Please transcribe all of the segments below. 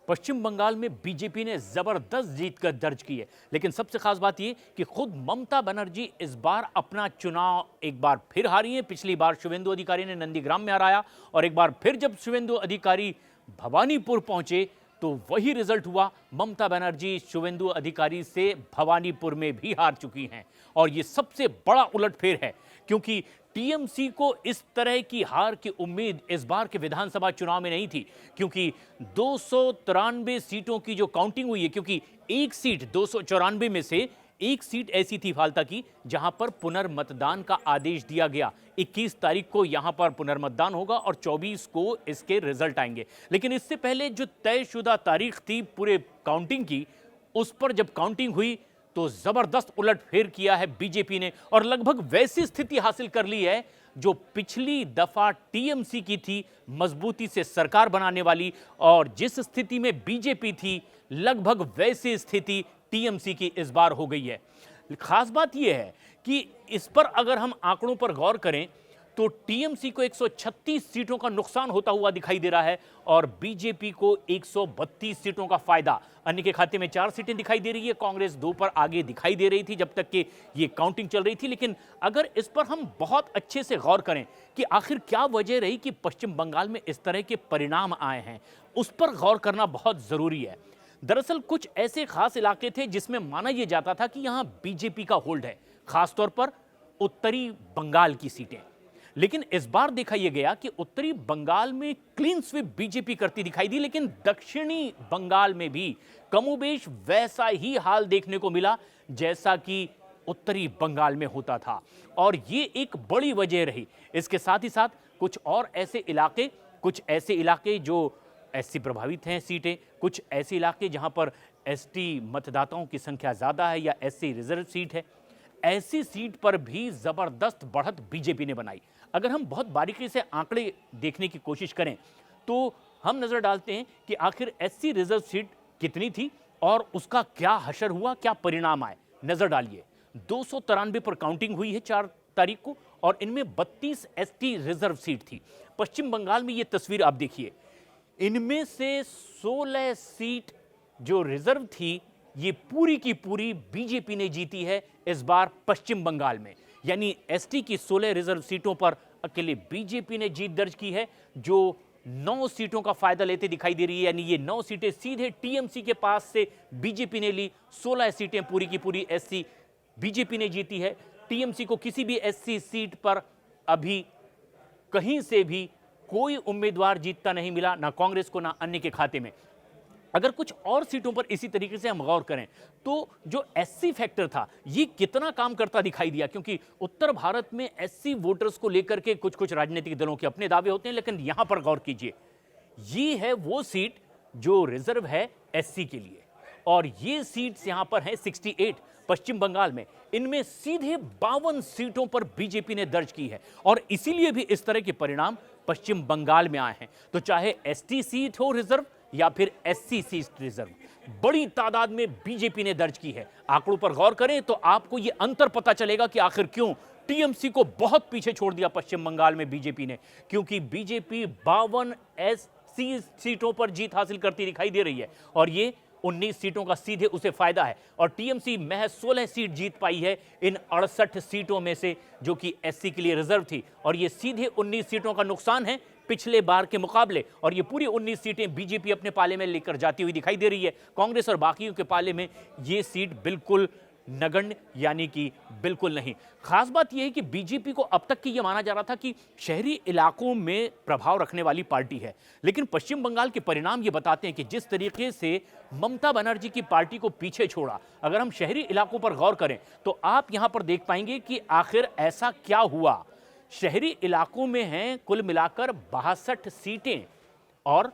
पश्चिम बंगाल में बीजेपी ने जबरदस्त जीत कर दर्ज की है, लेकिन सबसे खास बात यह कि खुद ममता बनर्जी इस बार अपना चुनाव एक बार फिर हारी हैं। पिछली बार शुवेंदु अधिकारी ने नंदीग्राम में हराया और एक बार फिर जब शुवेंदु अधिकारी भवानीपुर पहुंचे तो वही रिजल्ट हुआ। ममता बनर्जी शुवेंदु अधिकारी से भवानीपुर में भी हार चुकी हैं और यह सबसे बड़ा उलटफेर है, क्योंकि टीएमसी को इस तरह की हार की उम्मीद इस बार के विधानसभा चुनाव में नहीं थी, क्योंकि 293 सीटों की जो काउंटिंग हुई है, क्योंकि एक सीट 294 में से एक सीट ऐसी थी फाल्ता की जहां पर पुनर्मतदान का आदेश दिया गया। 21 तारीख को यहां पर पुनर्मतदान होगा और 24 को इसके रिजल्ट आएंगे। लेकिन इससे पहले जो तयशुदा तारीख थी पूरे काउंटिंग की, उस पर जब काउंटिंग हुई तो जबरदस्त उलटफेर किया है बीजेपी ने और लगभग वैसी स्थिति हासिल कर ली है जो पिछली दफा टीएमसी की थी, मजबूती से सरकार बनाने वाली। और जिस स्थिति में बीजेपी थी, लगभग वैसी स्थिति टीएमसी की इस बार हो गई है। खास बात यह है कि इस पर अगर हम आंकड़ों पर गौर करें तो टीएमसी को 136 सीटों का नुकसान होता हुआ दिखाई दे रहा है और बीजेपी को 132 सीटों का फायदा। अन्य के खाते में 4 सीटें दिखाई दे रही है। कांग्रेस 2 पर आगे दिखाई दे रही थी जब तक कि ये काउंटिंग चल रही थी। लेकिन अगर इस पर हम बहुत अच्छे से गौर करें कि आखिर क्या वजह रही कि पश्चिम बंगाल में इस तरह के परिणाम आए हैं, उस पर गौर करना बहुत जरूरी है। दरअसल कुछ ऐसे खास इलाके थे जिसमें माना यह जाता था कि यहां बीजेपी का होल्ड है, खासतौर पर उत्तरी बंगाल की सीटें। लेकिन इस बार देखा यह गया कि उत्तरी बंगाल में क्लीन स्वीप बीजेपी करती दिखाई दी, लेकिन दक्षिणी बंगाल में भी कमोबेश वैसा ही हाल देखने को मिला जैसा कि उत्तरी बंगाल में होता था और यह एक बड़ी वजह रही। इसके साथ ही साथ कुछ ऐसे इलाके जो एससी प्रभावित हैं सीटें, कुछ ऐसे इलाके जहां पर एसटी मतदाताओं की संख्या ज्यादा है या एससी रिजर्व सीट है, ऐसी सीट पर भी जबरदस्त बढ़त बीजेपी ने बनाई। अगर हम बहुत बारीकी से आंकड़े देखने की कोशिश करें तो हम नजर डालते हैं कि आखिर एससी रिजर्व सीट कितनी थी और उसका क्या हशर हुआ, क्या परिणाम आए। नजर डालिए, 293 पर काउंटिंग हुई है 4 तारीख को और इनमें 32 एसटी रिजर्व सीट थी। पश्चिम बंगाल में यह तस्वीर आप देखिए, इनमें से 16 सीट जो रिजर्व थी ये पूरी की पूरी बीजेपी ने जीती है इस बार पश्चिम बंगाल में। यानी एसटी की 16 रिजर्व सीटों पर अकेले बीजेपी ने जीत दर्ज की है, जो 9 सीटों का फायदा लेते दिखाई दे रही है। यानी ये 9 सीटें सीधे टीएमसी के पास से बीजेपी ने ली, 16 सीटें पूरी की पूरी एससी बीजेपी ने जीती है। टीएमसी को किसी भी एससी सीट पर अभी कहीं से भी कोई उम्मीदवार जीतता नहीं मिला, ना कांग्रेस को ना अन्य के खाते में। अगर कुछ और सीटों पर इसी तरीके से हम गौर करें तो जो एससी फैक्टर था ये कितना काम करता दिखाई दिया, क्योंकि उत्तर भारत में एससी वोटर्स को लेकर के कुछ कुछ राजनीतिक दलों के अपने दावे होते हैं, लेकिन यहां पर गौर कीजिए, ये है वो सीट जो रिजर्व है एससी के लिए और ये सीट्स यहां पर है 68 पश्चिम बंगाल में। इनमें सीधे 52 सीटों पर बीजेपी ने दर्ज की है और इसीलिए भी इस तरह के परिणाम पश्चिम बंगाल में आए हैं। तो चाहे एसटी सीट हो रिजर्व या फिर एससी सीट रिजर्व, बड़ी तादाद में बीजेपी ने दर्ज की है। आंकड़ों पर गौर करें तो आपको यह अंतर पता चलेगा कि आखिर क्यों टीएमसी को बहुत पीछे छोड़ दिया पश्चिम बंगाल में बीजेपी ने, क्योंकि बीजेपी 52 एससी सीटों पर जीत हासिल करती दिखाई दे रही है और ये 19 सीटों का सीधे उसे फायदा है और टीएमसी महज 16 सीट जीत पाई है इन 68 सीटों में से जो कि एससी के लिए रिजर्व थी और ये सीधे 19 सीटों का नुकसान है पिछले बार के मुकाबले और ये पूरी 19 सीटें बीजेपी अपने पाले में लेकर जाती हुई दिखाई दे रही है। कांग्रेस और बाकियों के पाले में ये सीट बिल्कुल नगण्य, यानी कि बिल्कुल नहीं। खास बात यह है कि बीजेपी को अब तक की यह माना जा रहा था कि शहरी इलाकों में प्रभाव रखने वाली पार्टी है, लेकिन पश्चिम बंगाल के परिणाम ये बताते हैं कि जिस तरीके से ममता बनर्जी की पार्टी को पीछे छोड़ा, अगर हम शहरी इलाकों पर गौर करें तो आप यहां पर देख पाएंगे कि आखिर ऐसा क्या हुआ। शहरी इलाकों में हैं कुल मिलाकर 62 सीटें और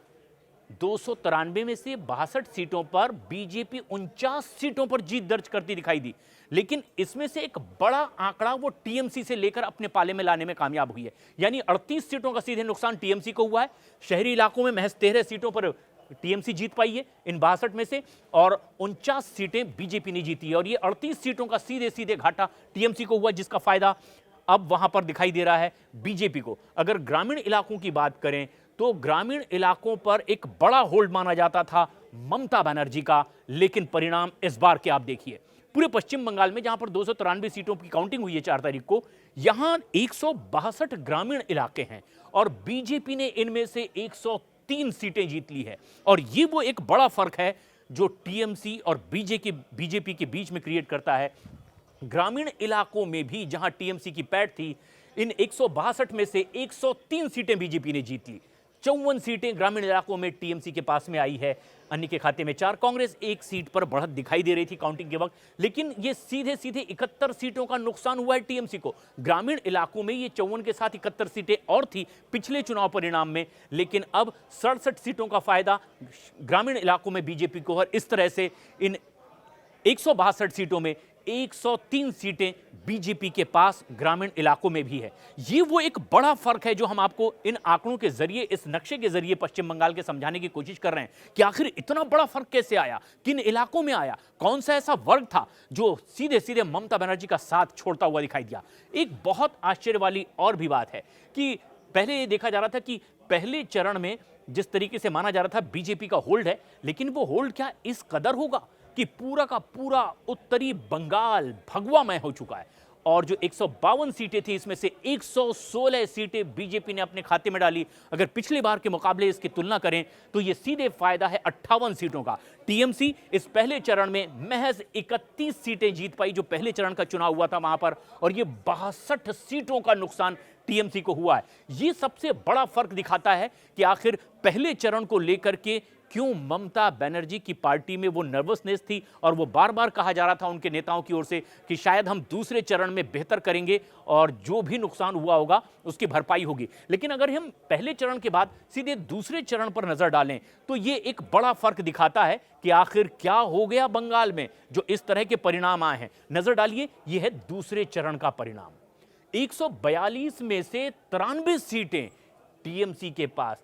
293 में से 62 सीटों पर बीजेपी 49 सीटों पर जीत दर्ज करती दिखाई दी, लेकिन इसमें से एक बड़ा आंकड़ा वो टीएमसी से लेकर अपने पाले में लाने में कामयाब हुई है। यानी 38 सीटों का सीधे नुकसान टीएमसी को हुआ है। शहरी इलाकों में महज 13 सीटों पर टीएमसी जीत पाई है इन 62 में से और 49 सीटें बीजेपी ने जीती है और ये 38 सीटों का सीधे सीधे घाटा टीएमसी को हुआ, जिसका फायदा अब वहां पर दिखाई दे रहा है बीजेपी को। अगर ग्रामीण इलाकों की बात करें तो ग्रामीण इलाकों पर एक बड़ा होल्ड माना जाता था ममता बनर्जी का, लेकिन परिणाम इस बार के आप देखिए। पूरे पश्चिम बंगाल में जहां पर 293 सीटों की काउंटिंग हुई है 4 तारीख को, यहां 162 ग्रामीण इलाके हैं और बीजेपी ने इनमें से 103 सीटें जीत ली है। और ये वो एक बड़ा फर्क है जो टीएमसी और बीजेपी के बीच में क्रिएट करता है। ग्रामीण इलाकों में भी जहां टीएमसी की पैठ थी, इन 162 में से 103 सीटें बीजेपी ने जीत ली। 54 सीटें ग्रामीण इलाकों में टीएमसी के पास में आई है, अन्य के खाते में 4। कांग्रेस एक सीट पर बढ़त दिखाई दे रही थी काउंटिंग के वक्त, लेकिन ये सीधे सीधे 71 सीटों का नुकसान हुआ है टीएमसी को। ग्रामीण इलाकों में ये 54 के साथ 71 सीटें और थी पिछले चुनाव परिणाम में, लेकिन अब 67 सीटों का फायदा ग्रामीण इलाकों में बीजेपी को। और इस तरह से इन 162 सीटों में 103 सीटें बीजेपी के पास ग्रामीण इलाकों में भी है। ये वो एक बड़ा फर्क है जो हम आपको इन आंकड़ों के जरिए, इस नक्शे के जरिए पश्चिम बंगाल के समझाने की कोशिश कर रहे हैं कि आखिर इतना बड़ा फर्क कैसे आया, किन इलाकों में आया, कौन सा ऐसा वर्ग था जो सीधे सीधे ममता बनर्जी का साथ छोड़ता हुआ दिखाई दिया। एक बहुत आश्चर्य वाली और भी बात है कि पहले ये देखा जा रहा था कि पहले चरण में जिस तरीके से माना जा रहा था बीजेपी का होल्ड है, लेकिन वो होल्ड क्या इस कदर होगा कि पूरा का पूरा उत्तरी बंगाल भगवामय हो चुका है। और जो 152 सीटें थी, इसमें से 116 सीटें बीजेपी ने अपने खाते में डाली। अगर पिछली बार के मुकाबले इसकी तुलना करें तो यह सीधे फायदा है 58 सीटों का। टीएमसी इस पहले चरण में महज 31 सीटें जीत पाई, जो पहले चरण का चुनाव हुआ था वहां पर, और ये 62 सीटों का नुकसान टीएमसी को हुआ है। ये सबसे बड़ा फर्क दिखाता है कि आखिर पहले चरण को लेकर के क्यों ममता बनर्जी की पार्टी में वो नर्वसनेस थी, और वो बार बार कहा जा रहा था उनके नेताओं की ओर से कि शायद हम दूसरे चरण में बेहतर करेंगे और जो भी नुकसान हुआ होगा उसकी भरपाई होगी। लेकिन अगर हम पहले चरण के बाद सीधे दूसरे चरण पर नजर डालें तो ये एक बड़ा फर्क दिखाता है कि आखिर क्या हो गया बंगाल में जो इस तरह के परिणाम आए हैं। नजर डालिए, यह है दूसरे चरण का परिणाम। 142 में से 93 सीटें टीएमसी के पास,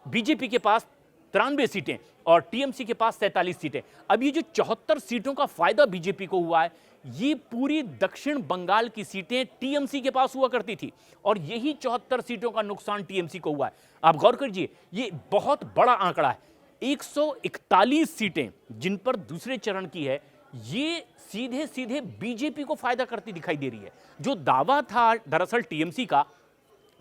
बीजेपी के पास 93 सीटें और टीएमसी के पास 47 सीटें। अब ये जो 74 सीटों का फायदा बीजेपी को हुआ है, ये पूरी दक्षिण बंगाल की सीटें टीएमसी के पास हुआ करती थी, और यही 74 सीटों का नुकसान टीएमसी को हुआ है। आप गौर कीजिए, ये बहुत बड़ा आंकड़ा है। 141 सीटें जिन पर दूसरे चरण की है, ये सीधे सीधे बीजेपी को फायदा करती दिखाई दे रही है। जो दावा था दरअसल टीएमसी का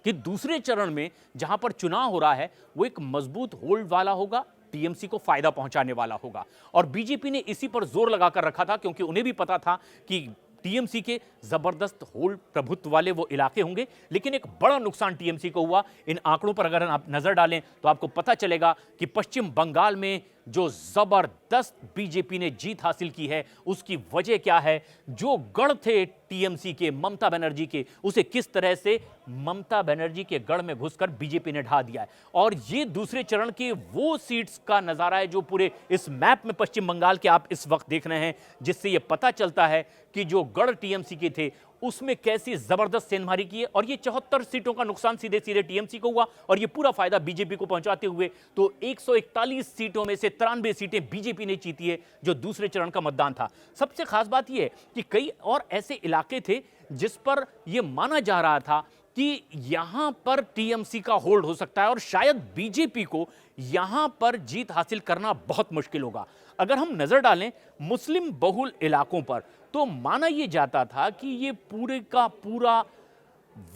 कि दूसरे चरण में जहां पर चुनाव हो रहा है वो एक मजबूत होल्ड वाला होगा, टीएमसी को फायदा पहुंचाने वाला होगा, और बीजेपी ने इसी पर जोर लगाकर रखा था, क्योंकि उन्हें भी पता था कि टीएमसी के जबरदस्त होल्ड प्रभुत्व वाले वो इलाके होंगे। लेकिन एक बड़ा नुकसान टीएमसी को हुआ। इन आंकड़ों पर अगर आप नजर डालें तो आपको पता चलेगा कि पश्चिम बंगाल में जो जबरदस्त बीजेपी ने जीत हासिल की है उसकी वजह क्या है। जो गढ़ थे टीएमसी के, ममता बनर्जी के, उसे किस तरह से ममता बनर्जी के गढ़ में घुसकर बीजेपी ने ढा दिया है। और ये दूसरे चरण के वो सीट्स का नजारा है जो पूरे इस मैप में पश्चिम बंगाल के आप इस वक्त देख रहे हैं, जिससे यह पता चलता है कि जो गढ़ टीएमसी के थे उसमें कैसी जबरदस्त सेंधमारी की है। और ये 74 सीटों का नुकसान सीधे सीधे टीएमसी को हुआ, और ये पूरा फायदा बीजेपी को पहुंचाते हुए तो 141 सीटों में से 93 सीटें बीजेपी ने जीती है, जो दूसरे चरण का मतदान था। सबसे खास बात यह है कि कई और ऐसे इलाके थे जिस पर यह माना जा रहा था कि यहां पर टीएमसी का होल्ड हो सकता है और शायद बीजेपी को यहां पर जीत हासिल करना बहुत मुश्किल होगा। अगर हम नजर डालें मुस्लिम बहुल इलाकों पर तो माना यह जाता था कि यह पूरे का पूरा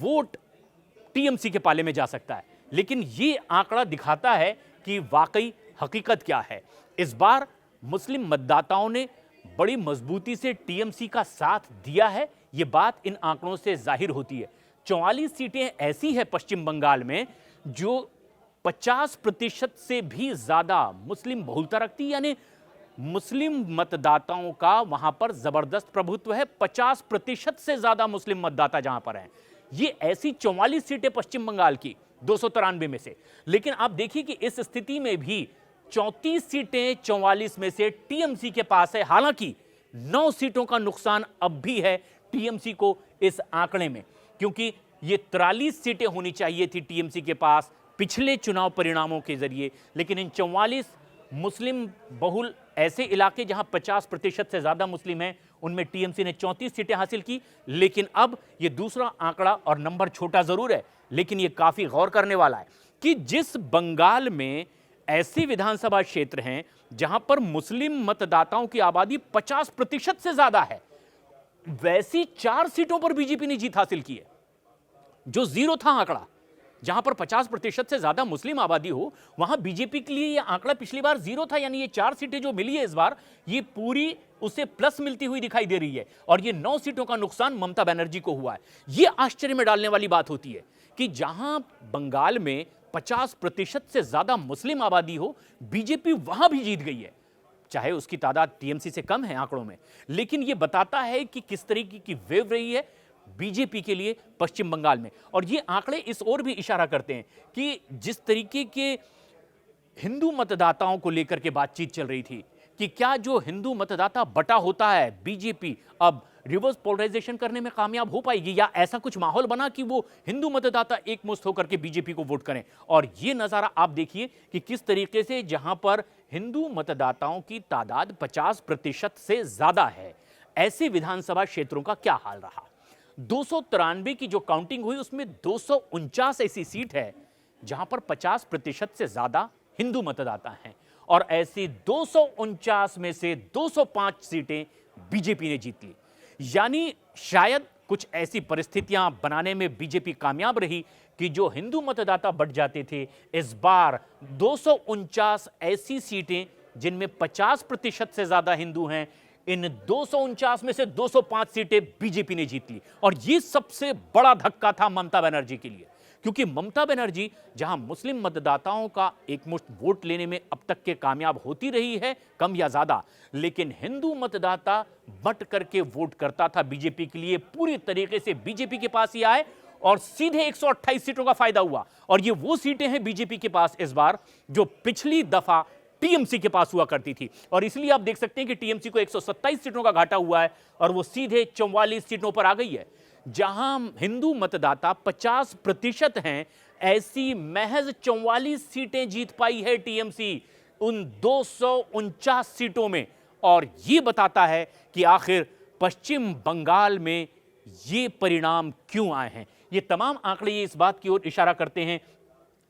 वोट टीएमसी के पाले में जा सकता है, लेकिन यह आंकड़ा दिखाता है कि वाकई हकीकत क्या है। इस बार मुस्लिम मतदाताओं ने बड़ी मजबूती से टीएमसी का साथ दिया है, यह बात इन आंकड़ों से जाहिर होती है। 44 सीटें ऐसी है पश्चिम बंगाल में जो 50% से भी ज्यादा मुस्लिम बहुलता रखती, यानी मुस्लिम मतदाताओं का वहां पर जबरदस्त प्रभुत्व है। 50% से ज्यादा मुस्लिम मतदाता जहां पर हैं। ये ऐसी 44 सीटें पश्चिम बंगाल की 293 में से। लेकिन आप देखिए कि इस स्थिति में भी 34 सीटें 44 में से टीएमसी के पास है। हालांकि 9 सीटों का नुकसान अब भी है टीएमसी को इस आंकड़े में, क्योंकि ये 43 सीटें होनी चाहिए थी टीएमसी के पास पिछले चुनाव परिणामों के जरिए। लेकिन इन 44 मुस्लिम बहुल ऐसे इलाके जहां 50% से ज्यादा मुस्लिम हैं, उनमें टीएमसी ने 34 सीटें हासिल की। लेकिन अब यह दूसरा आंकड़ा और नंबर छोटा जरूर है, लेकिन यह काफी गौर करने वाला है। कि जिस बंगाल में ऐसे विधानसभा क्षेत्र हैं जहां पर मुस्लिम मतदाताओं की आबादी 50% से ज्यादा है, वैसी 4 सीटों पर बीजेपी ने जीत हासिल की है। जो जीरो था आंकड़ा, जहां पर 50% से ज्यादा मुस्लिम आबादी हो, वहां बीजेपी के लिए यह आंकड़ा पिछली बार जीरो था। यानी ये 4 सीटें जो मिली है इस बार, ये पूरी उसे प्लस मिलती हुई दिखाई दे रही है। और ये 9 सीटों का नुकसान ममता बनर्जी को हुआ है। यह आश्चर्य में डालने वाली बात होती है कि जहां बंगाल में 50% से ज्यादा मुस्लिम आबादी हो, बीजेपी वहां भी जीत गई है। चाहे उसकी तादाद टीएमसी से कम है आंकड़ों में, लेकिन यह बताता है कि किस तरीके की वेव रही है बीजेपी के लिए पश्चिम बंगाल में। और ये आंकड़े इस ओर भी इशारा करते हैं कि जिस तरीके के हिंदू मतदाताओं को लेकर के बातचीत चल रही थी कि क्या जो हिंदू मतदाता बटा होता है, बीजेपी अब रिवर्स पोलराइजेशन करने में कामयाब हो पाएगी, या ऐसा कुछ माहौल बना कि वो हिंदू मतदाता एकमुश्त होकर के बीजेपी को वोट करें। और ये नजारा आप देखिए कि किस तरीके से जहां पर हिंदू मतदाताओं की तादाद 50% से ज्यादा है, ऐसे विधानसभा क्षेत्रों का क्या हाल रहा। 293 की जो काउंटिंग हुई उसमें 249 ऐसी सीट है जहां पर 50% से ज्यादा हिंदू मतदाता हैं, और ऐसी 249 में से 205 सीटें बीजेपी ने जीत ली। यानी शायद कुछ ऐसी परिस्थितियां बनाने में बीजेपी कामयाब रही कि जो हिंदू मतदाता बढ़ जाते थे, इस बार 249 ऐसी सीटें जिनमें 50% से ज्यादा हिंदू हैं, इन 249 में से 205 सीटें बीजेपी ने जीत ली। और यह सबसे बड़ा धक्का था ममता बनर्जी के लिए, क्योंकि ममता बनर्जी जहां मुस्लिम मतदाताओं का एकमुश्त वोट लेने में अब तक के कामयाब होती रही है, कम या ज्यादा, लेकिन हिंदू मतदाता बट करके वोट करता था बीजेपी के लिए, पूरी तरीके से बीजेपी के पास ही आए और सीधे 128 सीटों का फायदा हुआ। और ये वो सीटें हैं बीजेपी के पास इस बार जो पिछली दफा टीएमसी के पास हुआ करती थी। और इसलिए आप देख सकते हैं कि टीएमसी को 127 सीटों का घाटा हुआ है और वो सीधे 44 सीटों पर आ गई है। जहां हिंदू मतदाता 50% हैं, ऐसी महज 44 सीटें जीत पाई है टीएमसी उन 249 सीटों में। और यह बताता है कि आखिर पश्चिम बंगाल में ये परिणाम क्यों आए हैं। ये तमाम आंकड़े ये इस बात की ओर इशारा करते हैं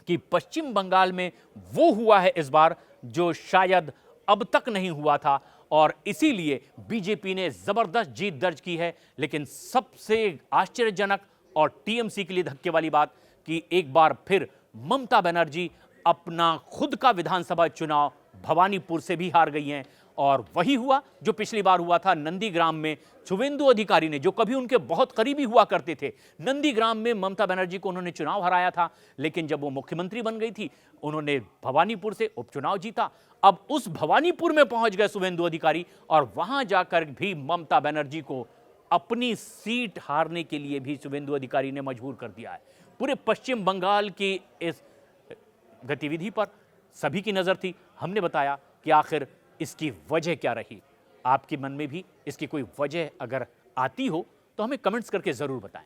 कि पश्चिम बंगाल में वो हुआ है इस बार जो शायद अब तक नहीं हुआ था, और इसीलिए बीजेपी ने जबरदस्त जीत दर्ज की है। लेकिन सबसे आश्चर्यजनक और टीएमसी के लिए धक्के वाली बात कि एक बार फिर ममता बनर्जी अपना खुद का विधानसभा चुनाव भवानीपुर से भी हार गई हैं। और वही हुआ जो पिछली बार हुआ था नंदीग्राम में। शुवेंदु अधिकारी ने, जो कभी उनके बहुत करीबी हुआ करते थे, नंदीग्राम में ममता बनर्जी को उन्होंने चुनाव हराया था, लेकिन जब वो मुख्यमंत्री बन गई थी उन्होंने भवानीपुर से उपचुनाव जीता। अब उस भवानीपुर में पहुंच गए शुवेंदु अधिकारी और वहां जाकर भी ममता बनर्जी को अपनी सीट हारने के लिए भी शुवेंदु अधिकारी ने मजबूर कर दिया है। पूरे पश्चिम बंगाल की इस गतिविधि पर सभी की नजर थी। हमने बताया कि आखिर इसकी वजह क्या रही। आपके मन में भी इसकी कोई वजह अगर आती हो तो हमें कमेंट्स करके जरूर बताएं।